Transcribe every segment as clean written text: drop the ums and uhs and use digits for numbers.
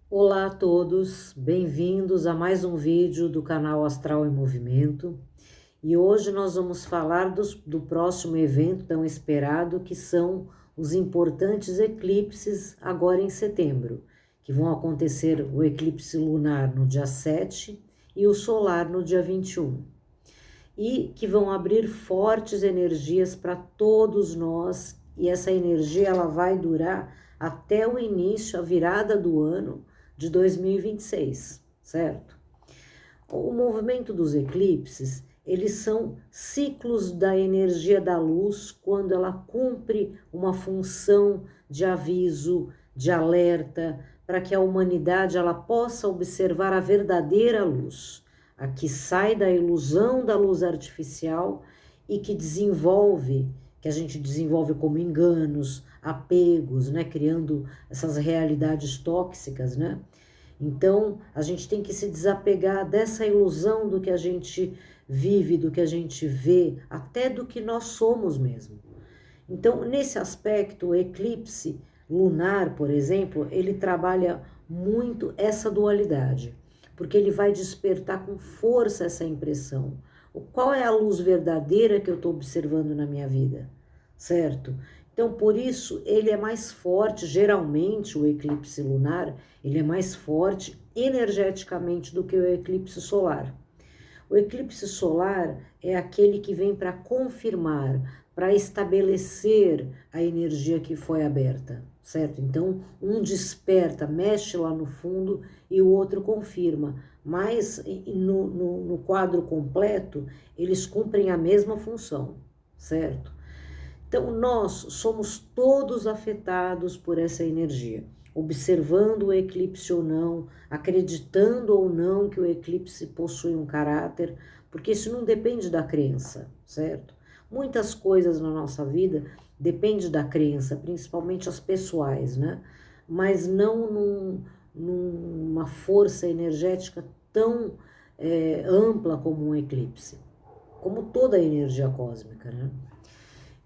Olá a todos, bem-vindos a mais um vídeo do canal Astral em Movimento. E hoje nós vamos falar do próximo evento tão esperado, que são os importantes eclipses agora em setembro, que vão acontecer o eclipse lunar no dia 7 e o solar no dia 21. E que vão abrir fortes energias para todos nós, e essa energia ela vai durar até o início, a virada do ano de 2026, certo? O movimento dos eclipses, eles são ciclos da energia da luz quando ela cumpre uma função de aviso, de alerta, para que a humanidade ela possa observar a verdadeira luz, a que sai da ilusão da luz artificial e que a gente desenvolve como enganos, apegos, né, criando essas realidades tóxicas, né? Então, a gente tem que se desapegar dessa ilusão do que a gente vive, do que a gente vê, até do que nós somos mesmo. Então, nesse aspecto, o eclipse lunar, por exemplo, ele trabalha muito essa dualidade, porque ele vai despertar com força essa impressão. Qual é a luz verdadeira que eu estou observando na minha vida, certo? Então, por isso, ele é mais forte, geralmente, o eclipse lunar, ele é mais forte energeticamente do que o eclipse solar. O eclipse solar é aquele que vem para confirmar, para estabelecer a energia que foi aberta, certo? Então, um desperta, mexe lá no fundo e o outro confirma. Mas no quadro completo, eles cumprem a mesma função, certo? Então, nós somos todos afetados por essa energia, observando o eclipse ou não, acreditando ou não que o eclipse possui um caráter, porque isso não depende da crença, certo? Muitas coisas na nossa vida dependem da crença, principalmente as pessoais, né? Mas não numa força energética tão ampla como um eclipse, como toda a energia cósmica, né?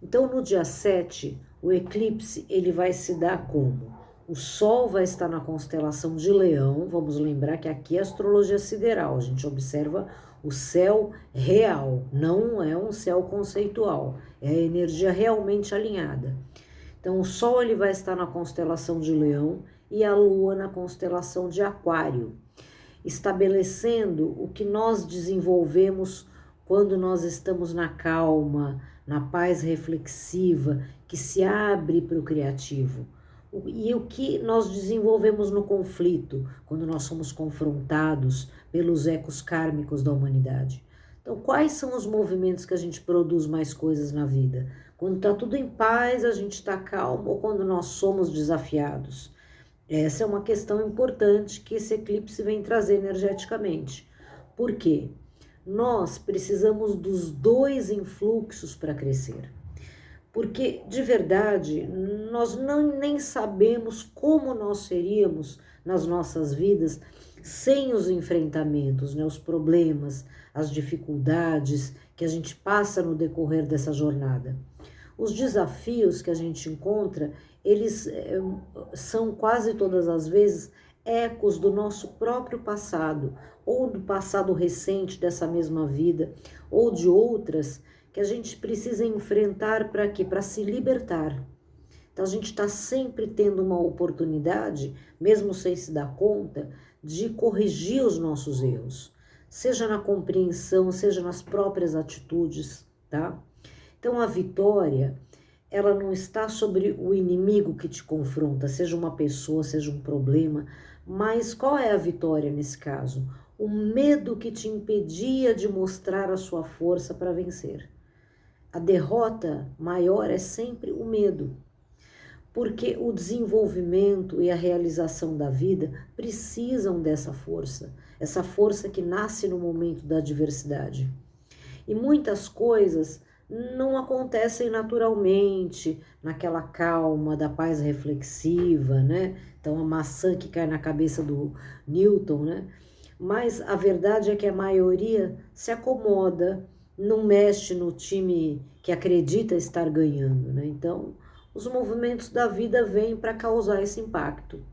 Então, no dia 7, o eclipse ele vai se dar como? O Sol vai estar na constelação de Leão, vamos lembrar que aqui é astrologia sideral, a gente observa o céu real, não é um céu conceitual, é a energia realmente alinhada. Então, o Sol ele vai estar na constelação de Leão e a Lua na constelação de Aquário, estabelecendo o que nós desenvolvemos quando nós estamos na calma, na paz reflexiva, que se abre para o criativo. E o que nós desenvolvemos no conflito, quando nós somos confrontados pelos ecos kármicos da humanidade. Então, quais são os movimentos que a gente produz mais coisas na vida? Quando está tudo em paz, a gente está calmo, ou quando nós somos desafiados? Essa é uma questão importante que esse eclipse vem trazer energeticamente. Por quê? Nós precisamos dos dois influxos para crescer. Porque, de verdade, nós nem sabemos como nós seríamos nas nossas vidas sem os enfrentamentos, né, os problemas, as dificuldades que a gente passa no decorrer dessa jornada. Os desafios que a gente encontra, eles são quase todas as vezes ecos do nosso próprio passado, ou do passado recente dessa mesma vida, ou de outras que a gente precisa enfrentar para quê? Para se libertar. Então a gente está sempre tendo uma oportunidade, mesmo sem se dar conta, de corrigir os nossos erros, seja na compreensão, seja nas próprias atitudes, tá? Então a vitória, ela não está sobre o inimigo que te confronta, seja uma pessoa, seja um problema, mas qual é a vitória nesse caso? O medo que te impedia de mostrar a sua força para vencer. A derrota maior é sempre o medo, porque o desenvolvimento e a realização da vida precisam dessa força, essa força que nasce no momento da adversidade. E muitas coisas não acontecem naturalmente, naquela calma da paz reflexiva, né? Então a maçã que cai na cabeça do Newton, né? Mas a verdade é que a maioria se acomoda, não mexe no time que acredita estar ganhando, né? Então, os movimentos da vida vêm para causar esse impacto.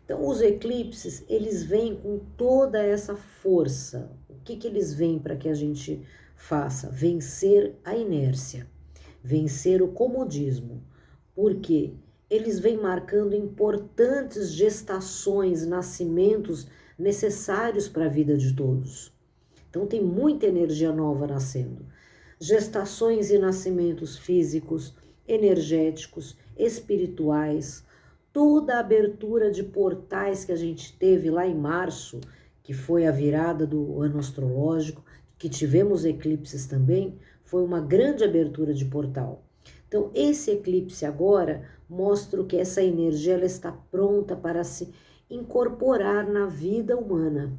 Então, os eclipses, eles vêm com toda essa força. O que eles vêm para que a gente faça? Vencer a inércia, vencer o comodismo. Por quê? Eles vêm marcando importantes gestações, nascimentos necessários para a vida de todos. Então, tem muita energia nova nascendo. Gestações e nascimentos físicos, energéticos, espirituais, toda a abertura de portais que a gente teve lá em março, que foi a virada do ano astrológico, que tivemos eclipses também, foi uma grande abertura de portal. Então, esse eclipse agora mostra que essa energia ela está pronta para se incorporar na vida humana.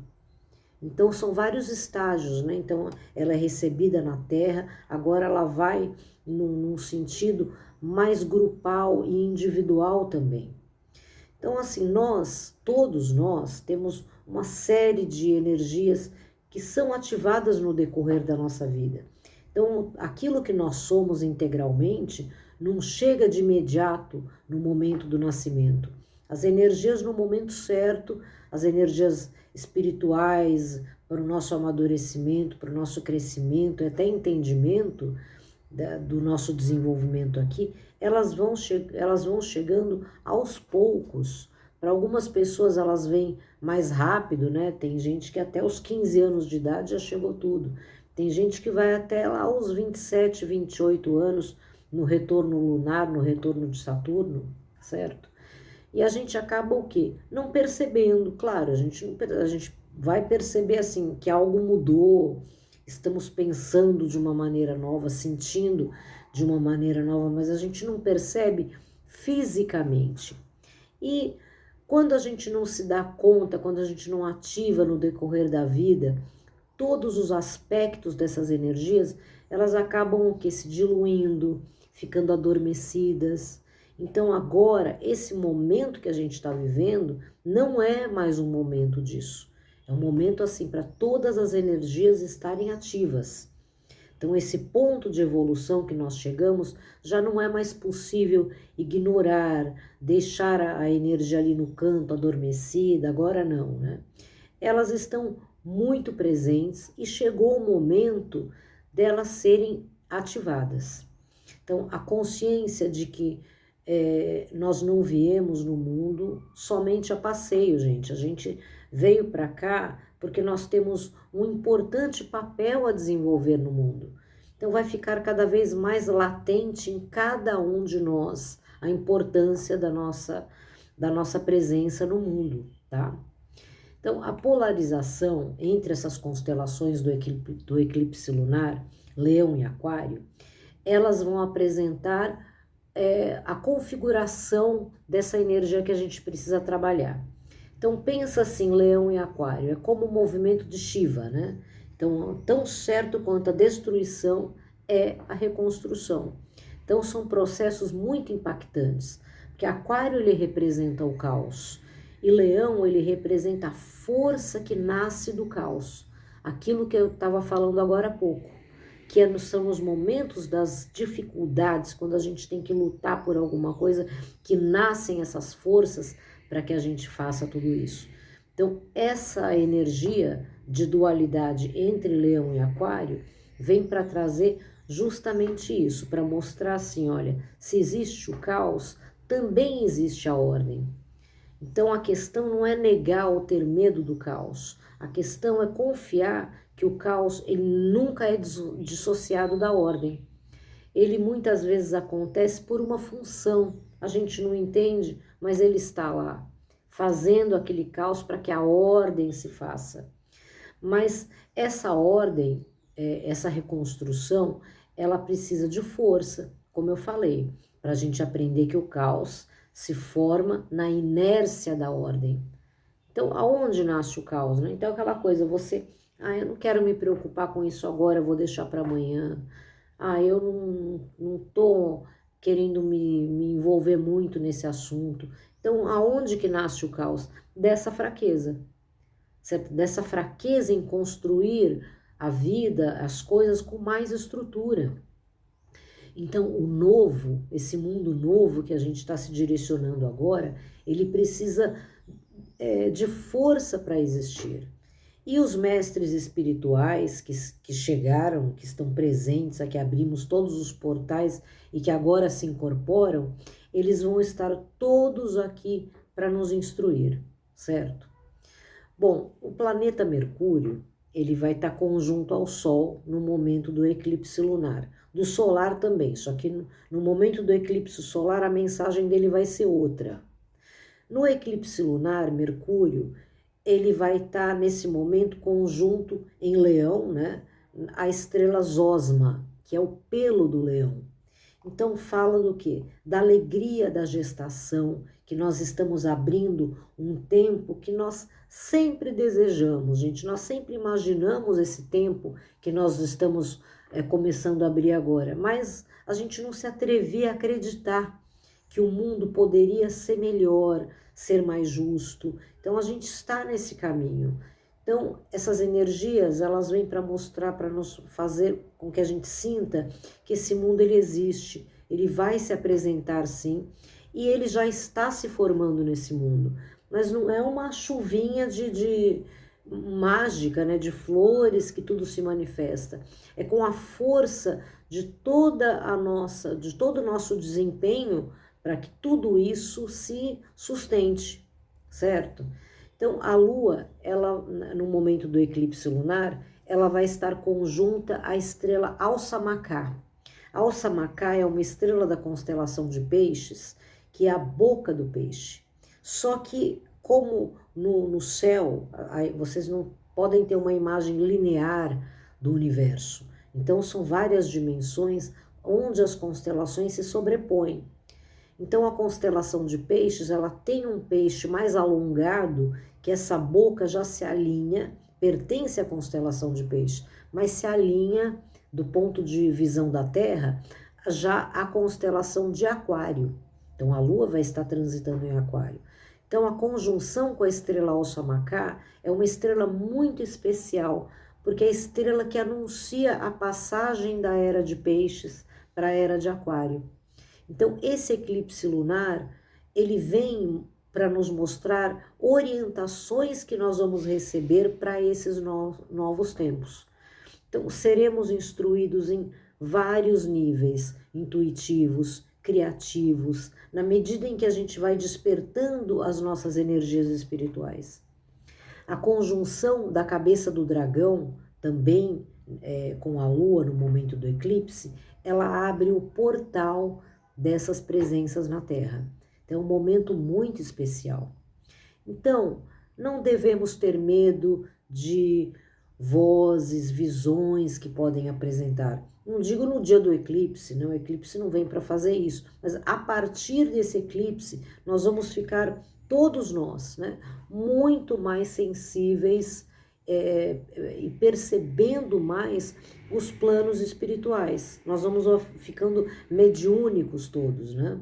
Então, são vários estágios, né? Então, ela é recebida na Terra, agora ela vai num sentido mais grupal e individual também. Então, assim, todos nós, temos uma série de energias que são ativadas no decorrer da nossa vida. Então, aquilo que nós somos integralmente não chega de imediato no momento do nascimento. As energias no momento certo, as energias espirituais para o nosso amadurecimento, para o nosso crescimento e até entendimento do nosso desenvolvimento aqui, elas vão chegando aos poucos. Para algumas pessoas elas vêm mais rápido, né? Tem gente que até os 15 anos de idade já chegou tudo. Tem gente que vai até lá aos 27, 28 anos no retorno lunar, no retorno de Saturno, certo? E a gente acaba o quê? Não percebendo, claro, a gente vai perceber assim que algo mudou, estamos pensando de uma maneira nova, sentindo de uma maneira nova, mas a gente não percebe fisicamente. E quando a gente não se dá conta, quando a gente não ativa no decorrer da vida, todos os aspectos dessas energias, elas acabam o quê? Se diluindo, ficando adormecidas. Então agora, esse momento que a gente está vivendo, não é mais um momento disso. É um momento assim para todas as energias estarem ativas. Então esse ponto de evolução que nós chegamos, já não é mais possível ignorar, deixar a energia ali no canto adormecida, agora não, né? Elas estão muito presentes e chegou o momento delas serem ativadas. Então a consciência de que nós não viemos no mundo somente a passeio, gente. A gente veio para cá porque nós temos um importante papel a desenvolver no mundo. Então vai ficar cada vez mais latente em cada um de nós a importância da nossa presença no mundo, tá? Então a polarização entre essas constelações do eclipse lunar, Leão e Aquário, elas vão apresentar a configuração dessa energia que a gente precisa trabalhar. Então pensa assim, Leão e Aquário, é como o movimento de Shiva, né? Então, tão certo quanto a destruição é a reconstrução. Então são processos muito impactantes, porque Aquário ele representa o caos e Leão ele representa a força que nasce do caos. Aquilo que eu estava falando agora há pouco, que são os momentos das dificuldades, quando a gente tem que lutar por alguma coisa, que nascem essas forças para que a gente faça tudo isso. Então, essa energia de dualidade entre Leão e Aquário vem para trazer justamente isso, para mostrar assim, olha, se existe o caos, também existe a ordem. Então, a questão não é negar ou ter medo do caos, a questão é confiar que o caos ele nunca é dissociado da ordem. Ele muitas vezes acontece por uma função, a gente não entende, mas ele está lá, fazendo aquele caos para que a ordem se faça. Mas essa ordem, essa reconstrução, ela precisa de força, como eu falei, para a gente aprender que o caos se forma na inércia da ordem. Então, aonde nasce o caos, né? Então, aquela coisa, eu não quero me preocupar com isso agora, eu vou deixar para amanhã. Eu não tô querendo me envolver muito nesse assunto. Então, aonde que nasce o caos? Dessa fraqueza, certo? Dessa fraqueza em construir a vida, as coisas com mais estrutura. Então, o novo, esse mundo novo que a gente está se direcionando agora, ele precisa de força para existir. E os mestres espirituais que chegaram, que estão presentes, a que abrimos todos os portais e que agora se incorporam, eles vão estar todos aqui para nos instruir, certo? Bom, o planeta Mercúrio, ele vai estar conjunto ao Sol no momento do eclipse lunar. Do solar também, só que no momento do eclipse solar a mensagem dele vai ser outra. No eclipse lunar, Mercúrio, ele vai estar nesse momento conjunto em Leão, né? A estrela Zosma, que é o pelo do leão. Então fala do quê? Da alegria da gestação, que nós estamos abrindo um tempo que nós sempre desejamos, gente. Nós sempre imaginamos esse tempo que nós estamos começando a abrir agora, mas a gente não se atrevia a acreditar que o mundo poderia ser melhor, ser mais justo. Então a gente está nesse caminho. Então essas energias, elas vêm para mostrar, para nos fazer com que a gente sinta que esse mundo ele existe, ele vai se apresentar sim, e ele já está se formando nesse mundo. Mas não é uma chuvinha de mágica, né, de flores que tudo se manifesta. É com a força de de todo o nosso desempenho para que tudo isso se sustente, certo? Então, a Lua, ela, no momento do eclipse lunar, ela vai estar conjunta à estrela Alçamacá. Alçamacá é uma estrela da constelação de Peixes, que é a boca do peixe. Só que, como no céu, vocês não podem ter uma imagem linear do universo. Então, são várias dimensões onde as constelações se sobrepõem. Então, a constelação de Peixes, ela tem um peixe mais alongado, que essa boca já se alinha, pertence à constelação de Peixes, mas se alinha, do ponto de visão da Terra, já à constelação de Aquário. Então, a Lua vai estar transitando em Aquário. Então, a conjunção com a estrela Alçamacá é uma estrela muito especial, porque é a estrela que anuncia a passagem da era de Peixes para a era de Aquário. Então, esse eclipse lunar, ele vem para nos mostrar orientações que nós vamos receber para esses novos tempos. Então, seremos instruídos em vários níveis, intuitivos, criativos, na medida em que a gente vai despertando as nossas energias espirituais. A conjunção da cabeça do dragão, também com a Lua no momento do eclipse, ela abre o portal dessas presenças na Terra. Então, é um momento muito especial. Então, não devemos ter medo de vozes, visões que podem apresentar. Não digo no dia do eclipse, não, o eclipse não vem para fazer isso, mas a partir desse eclipse, nós vamos ficar, todos nós, né, muito mais sensíveis e percebendo mais os planos espirituais. Nós vamos ficando mediúnicos todos, né?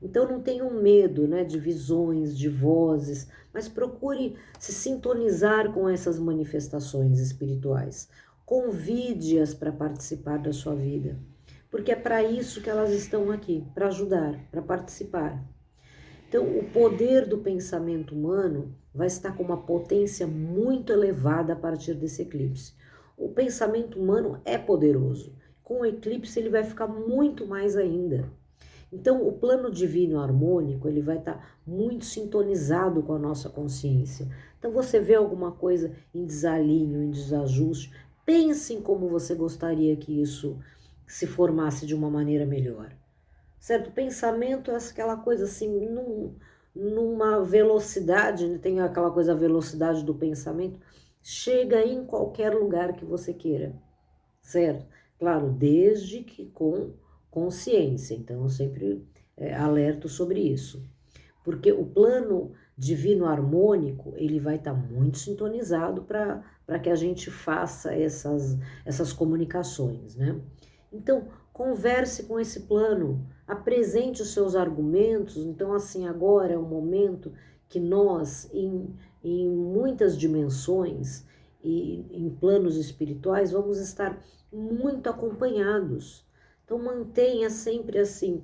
Então não tenham medo, né, de visões, de vozes, mas procure se sintonizar com essas manifestações espirituais. Convide-as para participar da sua vida, porque é para isso que elas estão aqui, para ajudar, para participar. Então, o poder do pensamento humano vai estar com uma potência muito elevada a partir desse eclipse. O pensamento humano é poderoso. Com o eclipse, ele vai ficar muito mais ainda. Então, o plano divino harmônico, ele vai estar muito sintonizado com a nossa consciência. Então, você vê alguma coisa em desalinho, em desajuste, pense em como você gostaria que isso se formasse de uma maneira melhor. Certo? O pensamento é aquela coisa assim, numa velocidade, né? Tem aquela coisa, a velocidade do pensamento, chega em qualquer lugar que você queira, certo? Claro, desde que com consciência, então eu sempre alerto sobre isso. Porque o plano divino harmônico, ele vai estar muito sintonizado para que a gente faça essas comunicações, né? Então, converse com esse plano, apresente os seus argumentos. Então, assim, agora é o momento que nós, em muitas dimensões e em planos espirituais, vamos estar muito acompanhados. Então, mantenha sempre assim,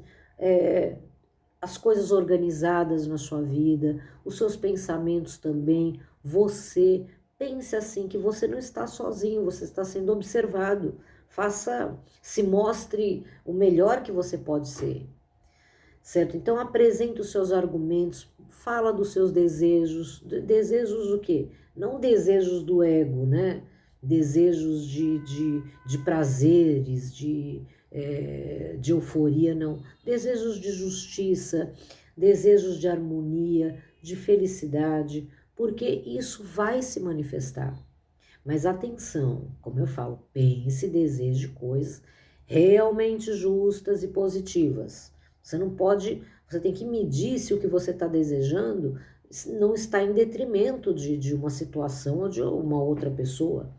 as coisas organizadas na sua vida, os seus pensamentos também, você pense assim que você não está sozinho, você está sendo observado. Se mostre o melhor que você pode ser, certo? Então apresente os seus argumentos, fala dos seus desejos, desejos o quê? Não desejos do ego, né? Desejos de prazeres, de euforia, não. Desejos de justiça, desejos de harmonia, de felicidade, porque isso vai se manifestar. Mas atenção, como eu falo, pense e deseje coisas realmente justas e positivas. Você tem que medir se o que você está desejando não está em detrimento de uma situação ou de uma outra pessoa.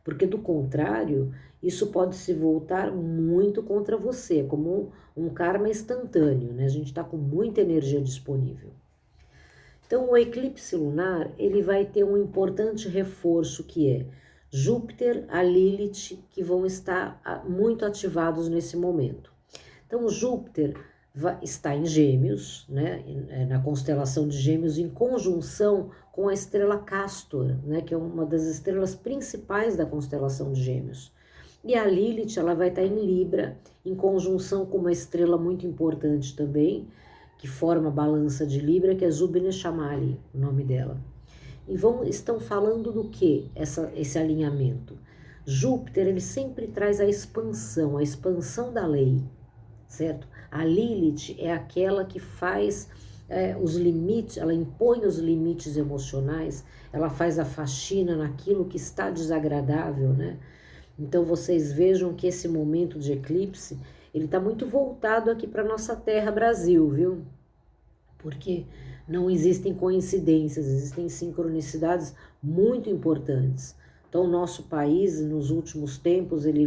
Porque, do contrário, isso pode se voltar muito contra você, como um karma instantâneo, né? A gente está com muita energia disponível. Então, o eclipse lunar, ele vai ter um importante reforço que é Júpiter, a Lilith, que vão estar muito ativados nesse momento. Então, o Júpiter está em Gêmeos, né, na constelação de Gêmeos, em conjunção com a estrela Castor, né, que é uma das estrelas principais da constelação de Gêmeos. E a Lilith, ela vai estar em Libra, em conjunção com uma estrela muito importante também, que forma a balança de Libra, que é Zubine Chamali, o nome dela. E estão falando do que esse alinhamento? Júpiter, ele sempre traz a expansão da lei, certo? A Lilith é aquela que faz os limites, ela impõe os limites emocionais, ela faz a faxina naquilo que está desagradável, né? Então vocês vejam que esse momento de eclipse, ele está muito voltado aqui para nossa terra Brasil, viu? Porque não existem coincidências, existem sincronicidades muito importantes. Então, o nosso país, nos últimos tempos, ele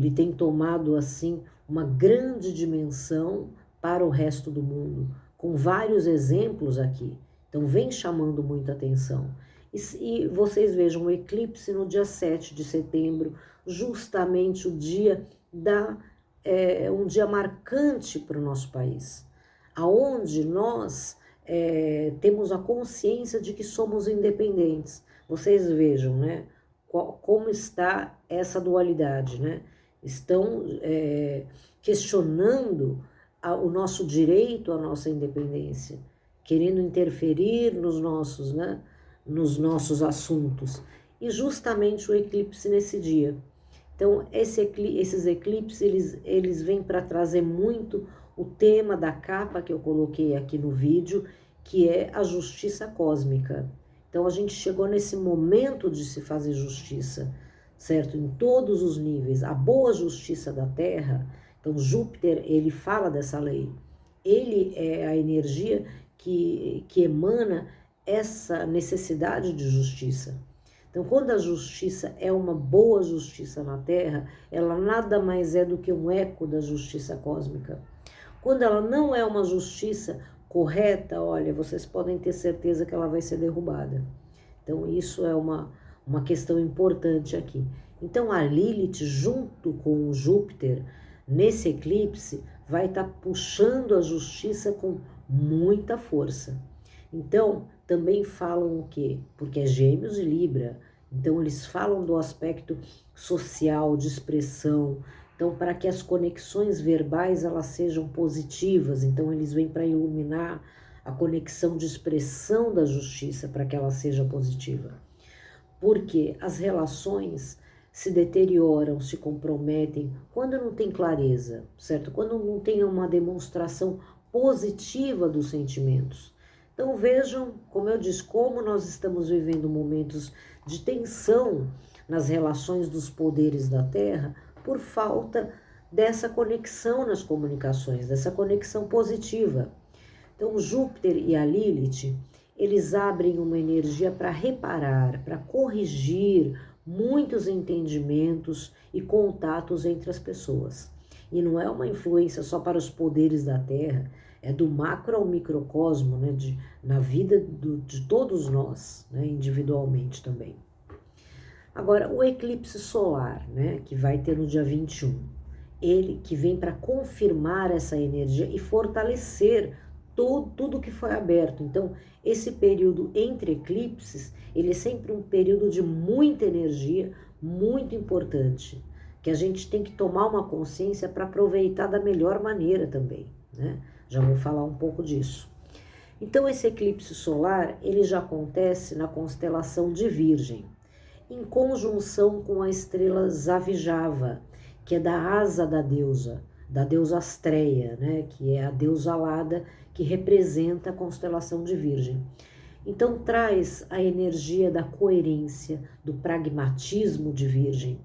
tem tomado, assim, uma grande dimensão para o resto do mundo, com vários exemplos aqui. Então, vem chamando muita atenção. E vocês vejam o eclipse no dia 7 de setembro, justamente o dia um dia marcante para o nosso país, aonde nós temos a consciência de que somos independentes. Vocês vejam, né, como está essa dualidade, né? Estão questionando o nosso direito à nossa independência, querendo interferir nos nossos assuntos. E justamente o eclipse nesse dia. Então, esses eclipses, eles vêm para trazer muito o tema da capa que eu coloquei aqui no vídeo, que é a justiça cósmica. Então, a gente chegou nesse momento de se fazer justiça, certo? Em todos os níveis. A boa justiça da Terra, então Júpiter, ele fala dessa lei. Ele é a energia que emana essa necessidade de justiça. Então, quando a justiça é uma boa justiça na Terra, ela nada mais é do que um eco da justiça cósmica. Quando ela não é uma justiça correta, olha, vocês podem ter certeza que ela vai ser derrubada. Então, isso é uma questão importante aqui. Então, a Lilith, junto com o Júpiter, nesse eclipse, vai estar puxando a justiça com muita força. Então, também falam o quê? Porque é Gêmeos e Libra. Então, eles falam do aspecto social, de expressão. Então, para que as conexões verbais elas sejam positivas, então eles vêm para iluminar a conexão de expressão da justiça para que ela seja positiva. Porque as relações se deterioram, se comprometem quando não tem clareza, certo? Quando não tem uma demonstração positiva dos sentimentos. Então vejam, como eu disse, como nós estamos vivendo momentos de tensão nas relações dos poderes da Terra por falta dessa conexão nas comunicações, dessa conexão positiva. Então Júpiter e a Lilith, eles abrem uma energia para reparar, para corrigir muitos entendimentos e contatos entre as pessoas. E não é uma influência só para os poderes da Terra, é do macro ao microcosmo, né, na vida de todos nós, né, individualmente também. Agora, o eclipse solar, né, que vai ter no dia 21, ele que vem para confirmar essa energia e fortalecer tudo que foi aberto. Então, esse período entre eclipses, ele é sempre um período de muita energia, muito importante, que a gente tem que tomar uma consciência para aproveitar da melhor maneira também, né? Já vou falar um pouco disso. Então, esse eclipse solar, ele já acontece na constelação de Virgem, em conjunção com a estrela Zavijava, que é da asa da deusa Astreia, né? Que é a deusa alada que representa a constelação de Virgem. Então, traz a energia da coerência, do pragmatismo de Virgem,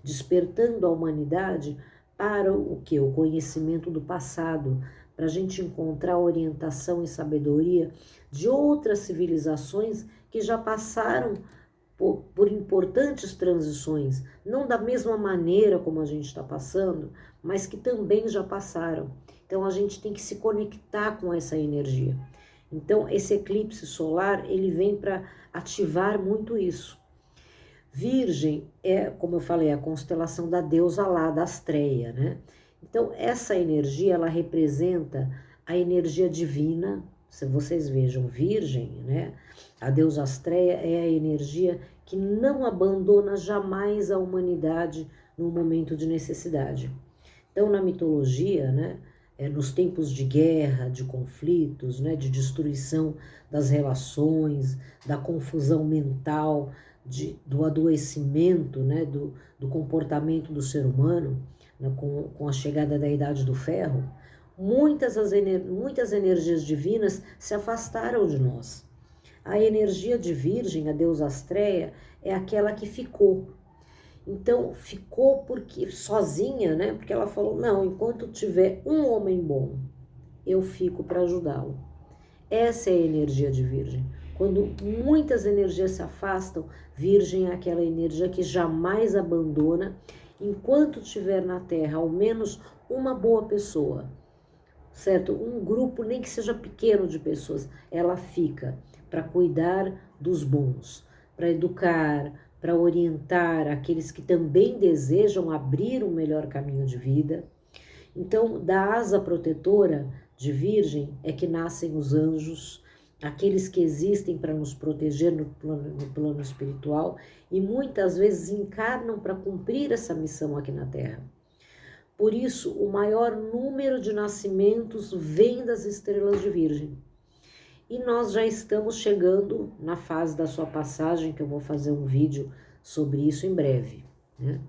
despertando a humanidade para o que? O conhecimento do passado, para a gente encontrar orientação e sabedoria de outras civilizações que já passaram por importantes transições, não da mesma maneira como a gente está passando, mas que também já passaram. Então a gente tem que se conectar com essa energia. Então esse eclipse solar, ele vem para ativar muito isso. Virgem é, como eu falei, a constelação da deusa lá, da Astreia, né? Então essa energia, ela representa a energia divina. Se vocês vejam, Virgem, né? A deusa Astreia é a energia que não abandona jamais a humanidade no momento de necessidade. Então, na mitologia, né? Nos tempos de guerra, de conflitos, né? De destruição das relações, da confusão mental, do adoecimento, né? Do comportamento do ser humano, né? Com a chegada da Idade do Ferro, muitas energias divinas se afastaram de nós. A energia de Virgem, a deusa Astreia, é aquela que ficou. Então, ficou porque sozinha, né? Porque ela falou, não, enquanto tiver um homem bom, eu fico para ajudá-lo. Essa é a energia de Virgem. Quando muitas energias se afastam, Virgem é aquela energia que jamais abandona, enquanto tiver na Terra ao menos uma boa pessoa, certo? Um grupo, nem que seja pequeno de pessoas, ela fica para cuidar dos bons, para educar, para orientar aqueles que também desejam abrir um melhor caminho de vida. Então, da asa protetora de Virgem é que nascem os anjos, aqueles que existem para nos proteger no plano espiritual e muitas vezes encarnam para cumprir essa missão aqui na Terra. Por isso, o maior número de nascimentos vem das estrelas de Virgem. E nós já estamos chegando na fase da sua passagem, que eu vou fazer um vídeo sobre isso em breve, né?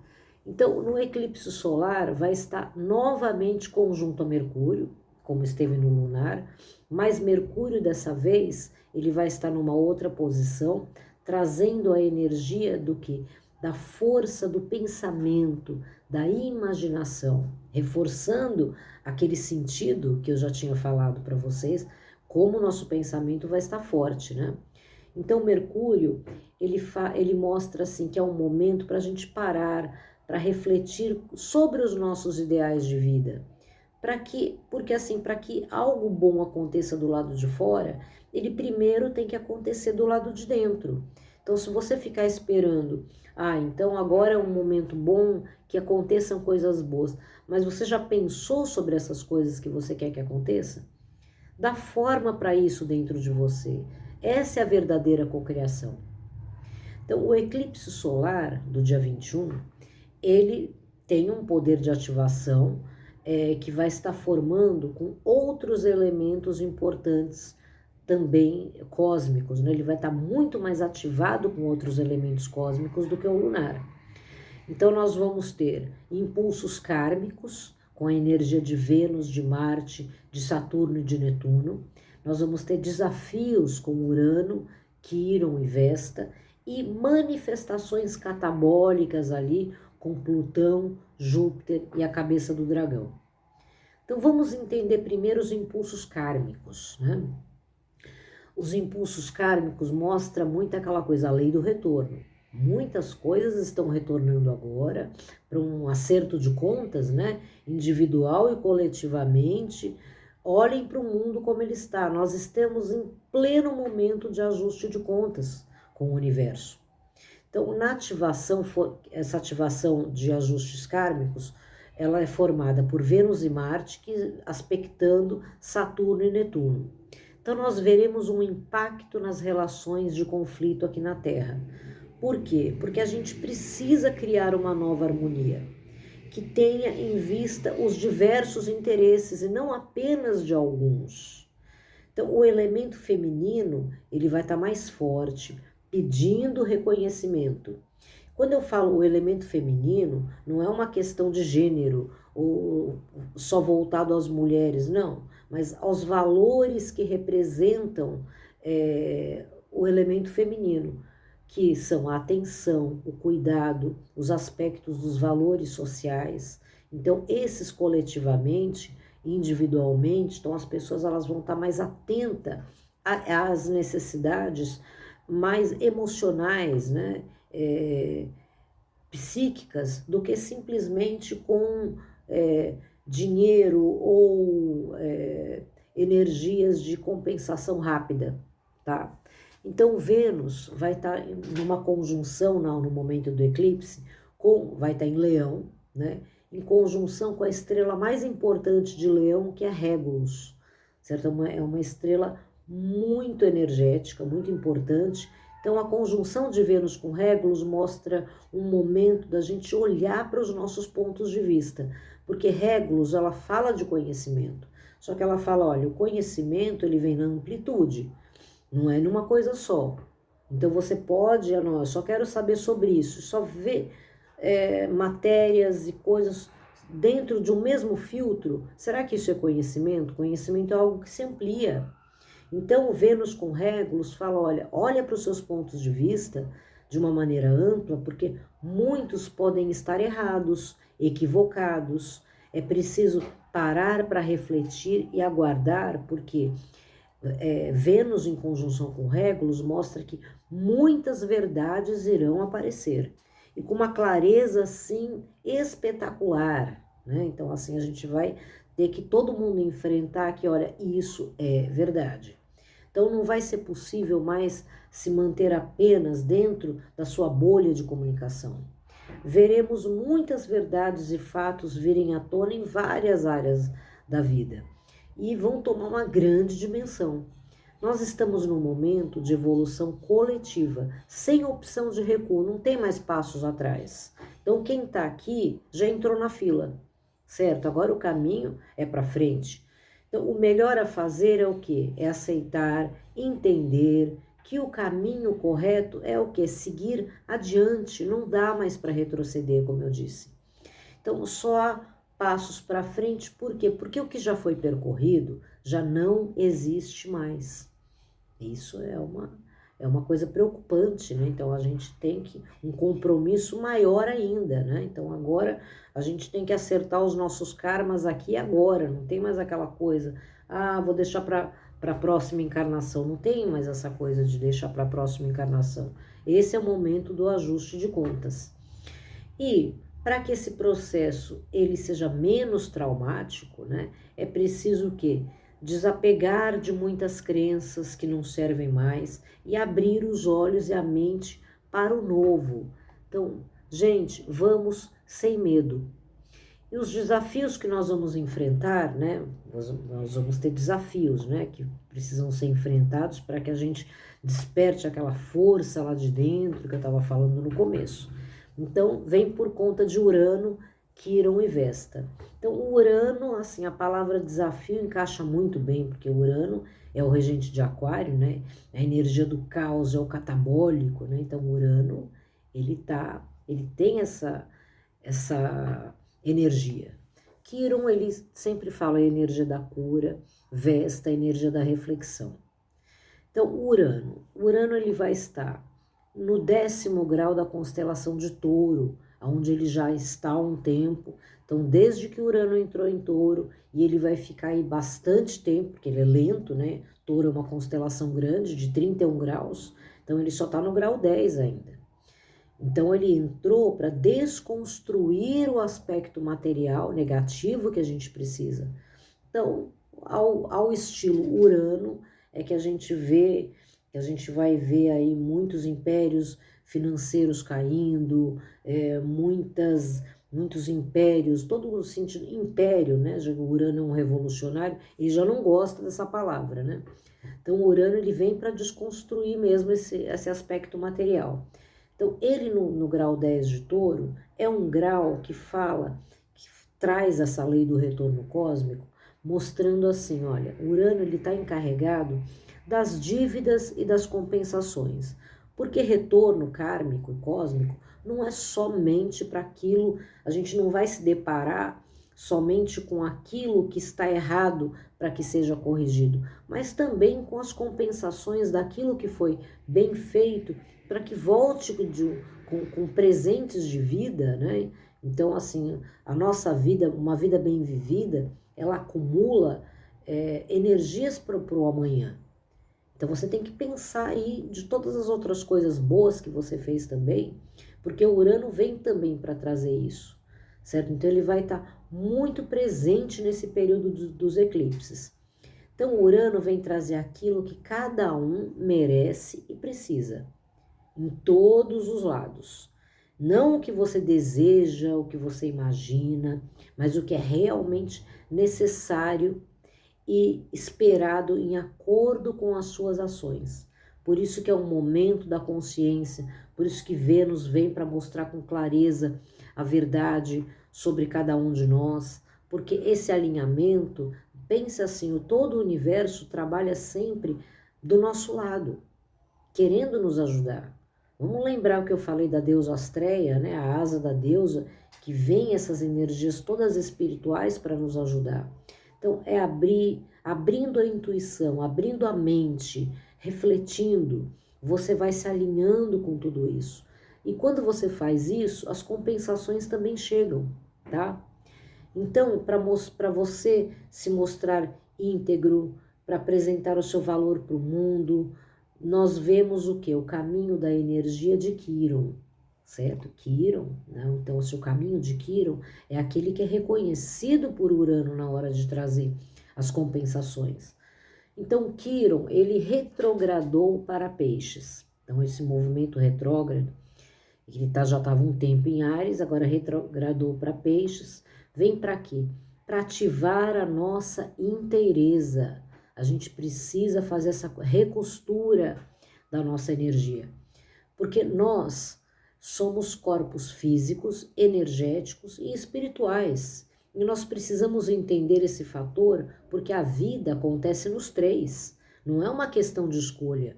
Então, no eclipse solar vai estar novamente conjunto a Mercúrio, como esteve no lunar, mas Mercúrio dessa vez, ele vai estar numa outra posição, trazendo a energia do que? Da força do pensamento, da imaginação, reforçando aquele sentido que eu já tinha falado para vocês, como o nosso pensamento vai estar forte, né? Então, Mercúrio, ele mostra assim que é um momento para a gente parar, para refletir sobre os nossos ideais de vida. Porque assim, para que algo bom aconteça do lado de fora, ele primeiro tem que acontecer do lado de dentro. Então, se você ficar esperando, então agora é um momento bom, que aconteçam coisas boas, mas você já pensou sobre essas coisas que você quer que aconteça? Dá forma para isso dentro de você. Essa é a verdadeira cocriação. Então, o eclipse solar do dia 21, ele tem um poder de ativação que vai estar formando com outros elementos importantes também cósmicos, né? Ele vai estar muito mais ativado com outros elementos cósmicos do que o lunar. Então, nós vamos ter impulsos kármicos, com a energia de Vênus, de Marte, de Saturno e de Netuno. Nós vamos ter desafios com Urano, Quíron e Vesta, e manifestações catabólicas ali com Plutão, Júpiter e a cabeça do dragão. Então vamos entender primeiro os impulsos kármicos, né? Os impulsos kármicos mostram muito aquela coisa, a lei do retorno. Muitas coisas estão retornando agora para um acerto de contas, né? Individual e coletivamente. Olhem para o mundo como ele está. Nós estamos em pleno momento de ajuste de contas com o universo. Então, na ativação, essa ativação de ajustes kármicos ela é formada por Vênus e Marte, que aspectando Saturno e Netuno. Então, nós veremos um impacto nas relações de conflito aqui na Terra. Por quê? Porque a gente precisa criar uma nova harmonia, que tenha em vista os diversos interesses e não apenas de alguns. Então, o elemento feminino, ele vai estar mais forte, pedindo reconhecimento. Quando eu falo o elemento feminino, não é uma questão de gênero ou só voltado às mulheres, não, mas aos valores que representam o elemento feminino, que são a atenção, o cuidado, os aspectos dos valores sociais. Então, esses coletivamente, individualmente, então as pessoas elas vão estar mais atentas às necessidades mais emocionais, né? Psíquicas, do que simplesmente com dinheiro ou energias de compensação rápida, tá? Então, Vênus vai estar numa conjunção no momento do eclipse, vai estar em Leão, né? Em conjunção com a estrela mais importante de Leão, que é Régulus, certo? É uma estrela muito energética, muito importante. Então, a conjunção de Vênus com Régulus mostra um momento da gente olhar para os nossos pontos de vista, porque Régulus, ela fala de conhecimento, só que ela fala, olha, o conhecimento, ele vem na amplitude, não é numa coisa só. Então, você pode, eu só quero saber sobre isso, só ver matérias e coisas dentro de um mesmo filtro. Será que isso é conhecimento? Conhecimento é algo que se amplia. Então, o Vênus com Régulus fala, olha para os seus pontos de vista de uma maneira ampla, porque muitos podem estar errados, equivocados. É preciso parar para refletir e aguardar, porque Vênus em conjunção com Régulus mostra que muitas verdades irão aparecer, e com uma clareza, assim, espetacular, né? Então, assim, a gente vai ter que todo mundo enfrentar que, olha, isso é verdade. Então, não vai ser possível mais se manter apenas dentro da sua bolha de comunicação. Veremos muitas verdades e fatos virem à tona em várias áreas da vida e vão tomar uma grande dimensão. Nós estamos num momento de evolução coletiva, sem opção de recuo, não tem mais passos atrás. Então, quem está aqui já entrou na fila, certo? Agora o caminho é para frente. Então, o melhor a fazer é o quê? É aceitar, entender que o caminho correto é o quê? Seguir adiante, não dá mais para retroceder, como eu disse. Então, só há passos para frente, por quê? Porque o que já foi percorrido já não existe mais. Isso é uma coisa preocupante, né? Então, a gente tem um compromisso maior ainda, né? Então, agora a gente tem que acertar os nossos karmas aqui e agora, não tem mais aquela coisa, vou deixar para a próxima encarnação, não tem mais essa coisa de deixar para a próxima encarnação. Esse é o momento do ajuste de contas. E para que esse processo ele seja menos traumático, né, é preciso que desapegar de muitas crenças que não servem mais e abrir os olhos e a mente para o novo. Então, gente, vamos sem medo. E os desafios que nós vamos enfrentar, né, nós vamos ter desafios, né, que precisam ser enfrentados para que a gente desperte aquela força lá de dentro que eu estava falando no começo. Então, vem por conta de Urano, Quirón e Vesta. Então, o Urano, assim, a palavra desafio encaixa muito bem, porque o Urano é o regente de Aquário, né? A energia do caos, é o catabólico, né? Então, o Urano, ele tem essa energia. Quirón, ele sempre fala a energia da cura, Vesta, a energia da reflexão. Então, o Urano ele vai estar no 10º grau da constelação de Touro, onde ele já está há um tempo. Então, desde que Urano entrou em Touro, e ele vai ficar aí bastante tempo, porque ele é lento, né? Touro é uma constelação grande, de 31 graus, então ele só está no grau 10 ainda. Então, ele entrou para desconstruir o aspecto material negativo que a gente precisa. Então, ao estilo Urano, é que a gente vai ver aí muitos impérios financeiros caindo, muitas muitos impérios, todo o sentido império, né? Já que o Urano é um revolucionário, ele já não gosta dessa palavra, né? Então o Urano ele vem para desconstruir mesmo esse aspecto material. Então ele no grau 10 de Touro é um grau que fala, que traz essa lei do retorno cósmico, mostrando assim, olha, o Urano ele está encarregado das dívidas e das compensações, porque retorno kármico e cósmico não é somente para aquilo, a gente não vai se deparar somente com aquilo que está errado para que seja corrigido, mas também com as daquilo que foi bem feito para que volte com presentes de vida, né? Então, assim, a nossa vida, uma vida bem vivida, ela acumula energias para o amanhã. Então você tem que pensar aí de todas as outras coisas boas que você fez também, porque o Urano vem também para trazer isso, certo? Então ele vai estar muito presente nesse período dos eclipses. Então o Urano vem trazer aquilo que cada um merece e precisa, em todos os lados. Não o que você deseja, o que você imagina, mas o que é realmente necessário e esperado em acordo com as suas ações. Por isso que é um momento da consciência, por isso que Vênus vem para mostrar com clareza a verdade sobre cada um de nós, porque esse alinhamento, pense assim, todo o universo trabalha sempre do nosso lado, querendo nos ajudar. Vamos lembrar o que eu falei da deusa Astreia, né? A asa da deusa, que vem essas energias todas espirituais para nos ajudar. Então, é abrindo a intuição, abrindo a mente, refletindo, você vai se alinhando com tudo isso. E quando você faz isso, as compensações também chegam, tá? Então, para você se mostrar íntegro, para apresentar o seu valor para o mundo, nós vemos o que? O caminho da energia de Quiron, certo? Quiron, né? Então, o seu caminho de Quiron é aquele que é reconhecido por Urano na hora de trazer as compensações. Então, Quiron, ele retrogradou para Peixes. Então, esse movimento retrógrado, ele já estava um tempo em Áries, agora retrogradou para Peixes, vem para quê? Para ativar a nossa inteireza. A gente precisa fazer essa recostura da nossa energia, porque nós somos corpos físicos, energéticos e espirituais. E nós precisamos entender esse fator, porque a vida acontece nos três, não é uma questão de escolha,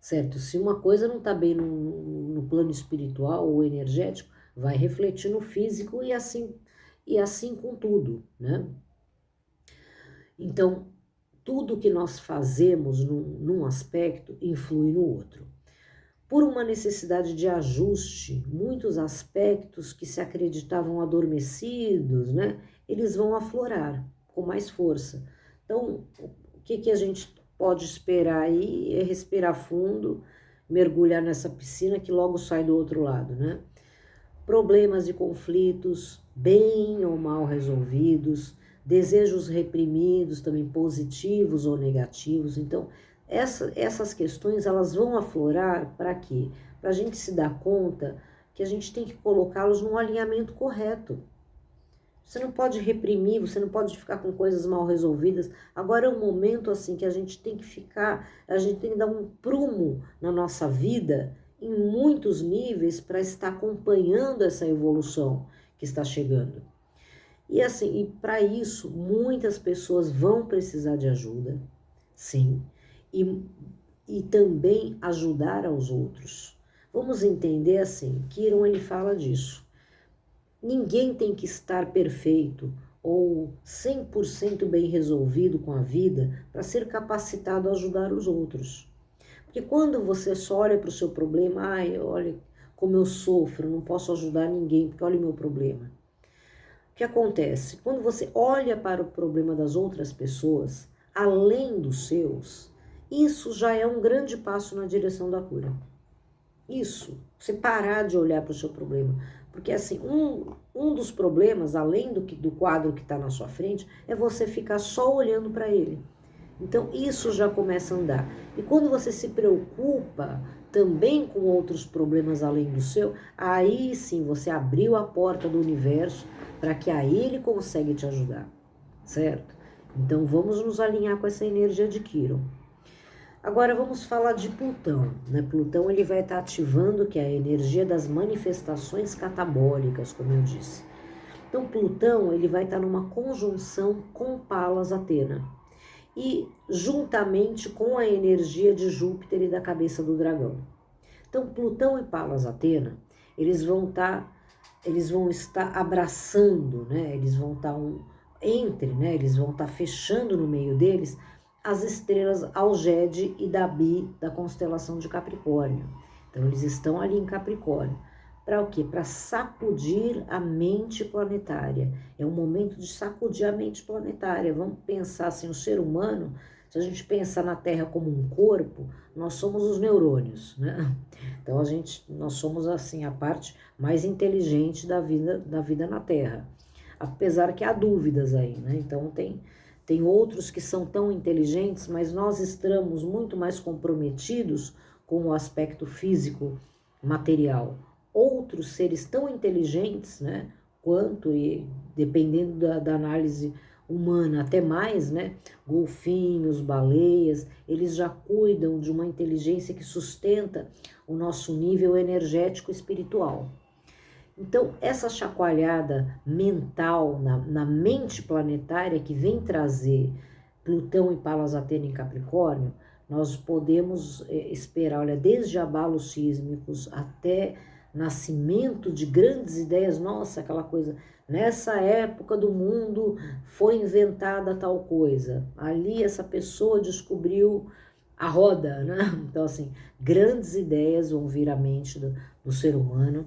certo? Se uma coisa não está bem no plano espiritual ou energético, vai refletir no físico e assim com tudo, né? Então, tudo que nós fazemos num aspecto influi no outro. Por uma necessidade de ajuste, muitos aspectos que se acreditavam adormecidos, né, eles vão aflorar com mais força. Então, o que a gente pode esperar aí é respirar fundo, mergulhar nessa piscina que logo sai do outro lado, né? Problemas e conflitos, bem ou mal resolvidos, desejos reprimidos, também positivos ou negativos. Então, essas questões elas vão aflorar para quê? Para a gente se dar conta que a gente tem que colocá-los num alinhamento correto. Você não pode reprimir, você não pode ficar com coisas mal resolvidas. Agora é um momento assim que a gente tem que dar um prumo na nossa vida em muitos níveis para estar acompanhando essa evolução que está chegando. E assim, e para isso, muitas pessoas vão precisar de ajuda, sim, e também ajudar aos outros. Vamos entender assim, Quiron ele fala disso. Ninguém tem que estar perfeito ou 100% bem resolvido com a vida para ser capacitado a ajudar os outros. Porque quando você só olha para o seu problema, ai, olha como eu sofro, não posso ajudar ninguém, porque olha o meu problema. O que acontece? Quando você olha para o problema das outras pessoas, além dos seus, isso já é um grande passo na direção da cura. Isso, você parar de olhar para o seu problema. Porque assim, um dos problemas, além do quadro que está na sua frente, é você ficar só olhando para ele. Então, isso já começa a andar. E quando você se preocupa também com outros problemas além do seu, aí sim você abriu a porta do universo para que aí ele consegue te ajudar, certo? Então, vamos nos alinhar com essa energia de Quiron. Agora vamos falar de Plutão, né? Plutão ele vai estar ativando que é a energia das manifestações catabólicas, como eu disse. Então Plutão ele vai estar numa conjunção com Palas Atena e juntamente com a energia de Júpiter e da cabeça do dragão. Então Plutão e Palas Atena, eles vão estar abraçando, né? Eles vão estar né? Eles vão estar fechando no meio deles as estrelas Algede e Dabi da constelação de Capricórnio. Então eles estão ali em Capricórnio. Para o quê? Para sacudir a mente planetária. É um momento de sacudir a mente planetária. Vamos pensar assim, o ser humano, se a gente pensar na Terra como um corpo, nós somos os neurônios, né? Então nós somos assim a parte mais inteligente da vida na Terra. Apesar que há dúvidas aí, né? Então tem outros que são tão inteligentes, mas nós estamos muito mais comprometidos com o aspecto físico, material. Outros seres tão inteligentes, né, quanto, e dependendo da análise humana, até mais, né, golfinhos, baleias, eles já cuidam de uma inteligência que sustenta o nosso nível energético espiritual. Então, essa chacoalhada mental na mente planetária que vem trazer Plutão e Palas Atena em Capricórnio, nós podemos esperar, olha, desde abalos sísmicos até nascimento de grandes ideias, nossa, aquela coisa, nessa época do mundo foi inventada tal coisa, ali essa pessoa descobriu a roda, né? Então, assim, grandes ideias vão vir à mente do ser humano.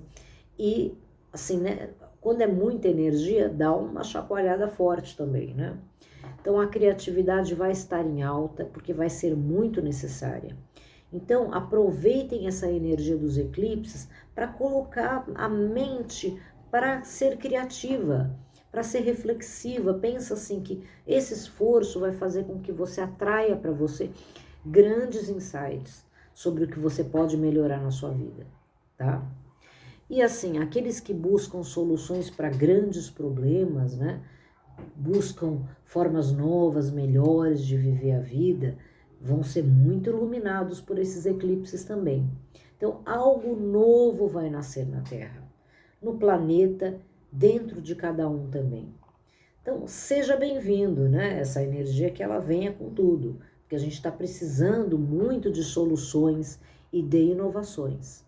E, assim, né, quando é muita energia, dá uma chacoalhada forte também, né? Então, a criatividade vai estar em alta, porque vai ser muito necessária. Então, aproveitem essa energia dos eclipses para colocar a mente para ser criativa, para ser reflexiva. Pensa assim que esse esforço vai fazer com que você atraia para você grandes insights sobre o que você pode melhorar na sua vida, tá? E assim, aqueles que buscam soluções para grandes problemas, né? Buscam formas novas, melhores de viver a vida, vão ser muito iluminados por esses eclipses também. Então, algo novo vai nascer na Terra, no planeta, dentro de cada um também. Então, seja bem-vindo, né? Essa energia que ela venha com tudo, porque a gente está precisando muito de soluções e de inovações.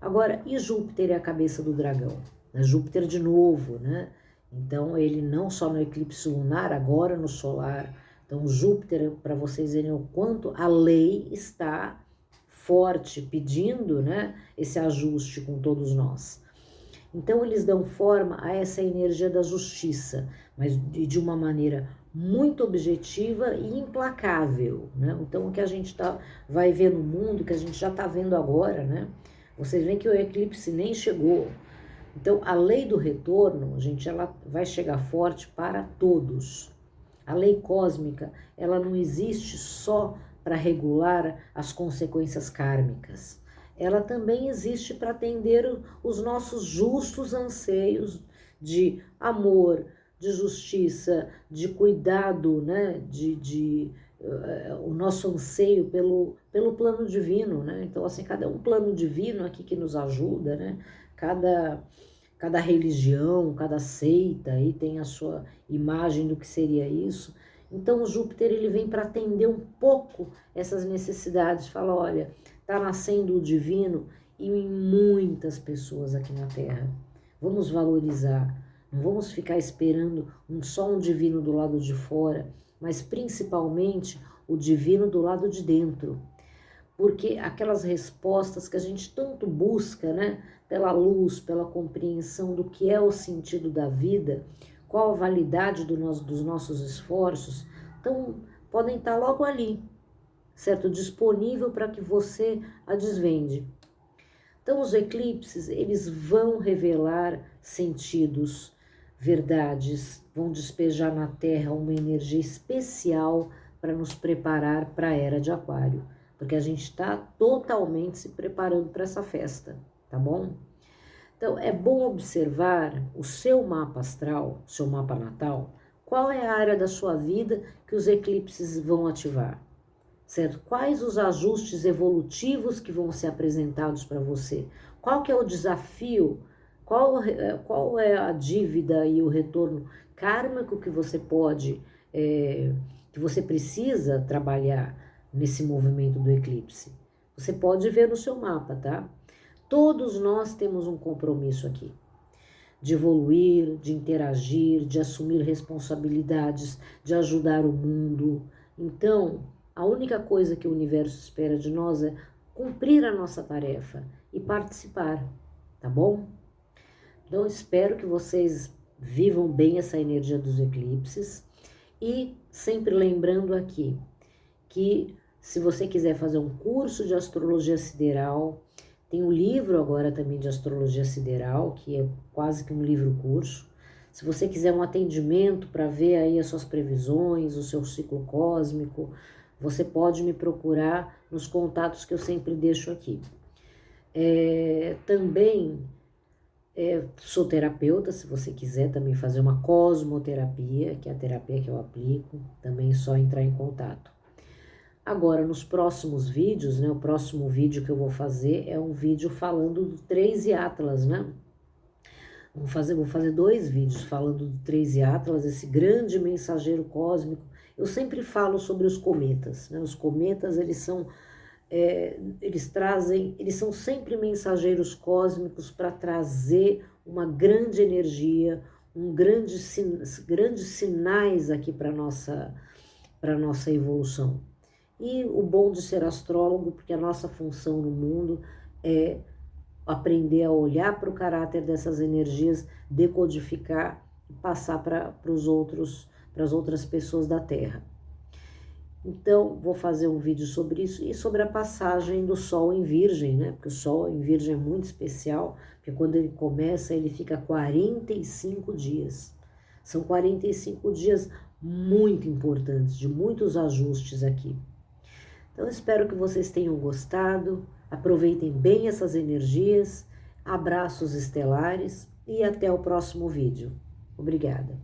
Agora, e Júpiter é a cabeça do dragão? Júpiter de novo, né? Então, ele não só no eclipse lunar, agora no solar. Então, Júpiter, para vocês verem o quanto a lei está forte, pedindo, né, esse ajuste com todos nós. Então, eles dão forma a essa energia da justiça, mas de uma maneira muito objetiva e implacável, né? Então, o que a gente vai ver no mundo, que a gente já está vendo agora, né? Vocês veem que o eclipse nem chegou. Então, a lei do retorno, gente, ela vai chegar forte para todos. A lei cósmica, ela não existe só para regular as consequências kármicas. Ela também existe para atender os nossos justos anseios de amor, de justiça, de cuidado, né? O nosso anseio pelo plano divino, né? Então, assim, cada um plano divino aqui que nos ajuda, né? Cada religião, cada seita aí tem a sua imagem do que seria isso. Então, o Júpiter ele vem para atender um pouco essas necessidades. Fala, olha, está nascendo o divino em muitas pessoas aqui na Terra. Vamos valorizar. Não vamos ficar esperando só um divino do lado de fora, mas principalmente o divino do lado de dentro. Porque aquelas respostas que a gente tanto busca, né, pela luz, pela compreensão do que é o sentido da vida, qual a validade dos nossos esforços, então podem estar logo ali, certo? Disponível para que você a desvende. Então os eclipses, eles vão revelar sentidos, verdades, vão despejar na Terra uma energia especial para nos preparar para a era de Aquário, porque a gente está totalmente se preparando para essa festa, tá bom? Então, é bom observar o seu mapa astral, o seu mapa natal, qual é a área da sua vida que os eclipses vão ativar, certo? Quais os ajustes evolutivos que vão ser apresentados para você? Qual que é o desafio? Qual é a dívida e o retorno kármico que você pode, que você precisa trabalhar nesse movimento do eclipse? Você pode ver no seu mapa, tá? Todos nós temos um compromisso aqui, de evoluir, de interagir, de assumir responsabilidades, de ajudar o mundo. Então, a única coisa que o universo espera de nós é cumprir a nossa tarefa e participar, tá bom? Então, espero que vocês vivam bem essa energia dos eclipses e sempre lembrando aqui que se você quiser fazer um curso de astrologia sideral, tem um livro agora também de astrologia sideral, que é quase que um livro-curso. Se você quiser um atendimento para ver aí as suas previsões, o seu ciclo cósmico, você pode me procurar nos contatos que eu sempre deixo aqui. Também sou terapeuta, se você quiser também fazer uma cosmoterapia, que é a terapia que eu aplico, também é só entrar em contato. Agora, nos próximos vídeos, né, o próximo vídeo que eu vou fazer é um vídeo falando do 3 Atlas, né? Vou fazer 2 vídeos falando do 3 Atlas, esse grande mensageiro cósmico. Eu sempre falo sobre os cometas, né? Os cometas, eles são sempre mensageiros cósmicos para trazer uma grande energia, grandes sinais aqui para nossa evolução. E o bom de ser astrólogo, porque a nossa função no mundo é aprender a olhar para o caráter dessas energias, decodificar e passar para as outras pessoas da Terra. Então, vou fazer um vídeo sobre isso e sobre a passagem do Sol em Virgem, né? Porque o Sol em Virgem é muito especial, porque quando ele começa, ele fica 45 dias. São 45 dias muito importantes, de muitos ajustes aqui. Então, espero que vocês tenham gostado, aproveitem bem essas energias, abraços estelares e até o próximo vídeo. Obrigada.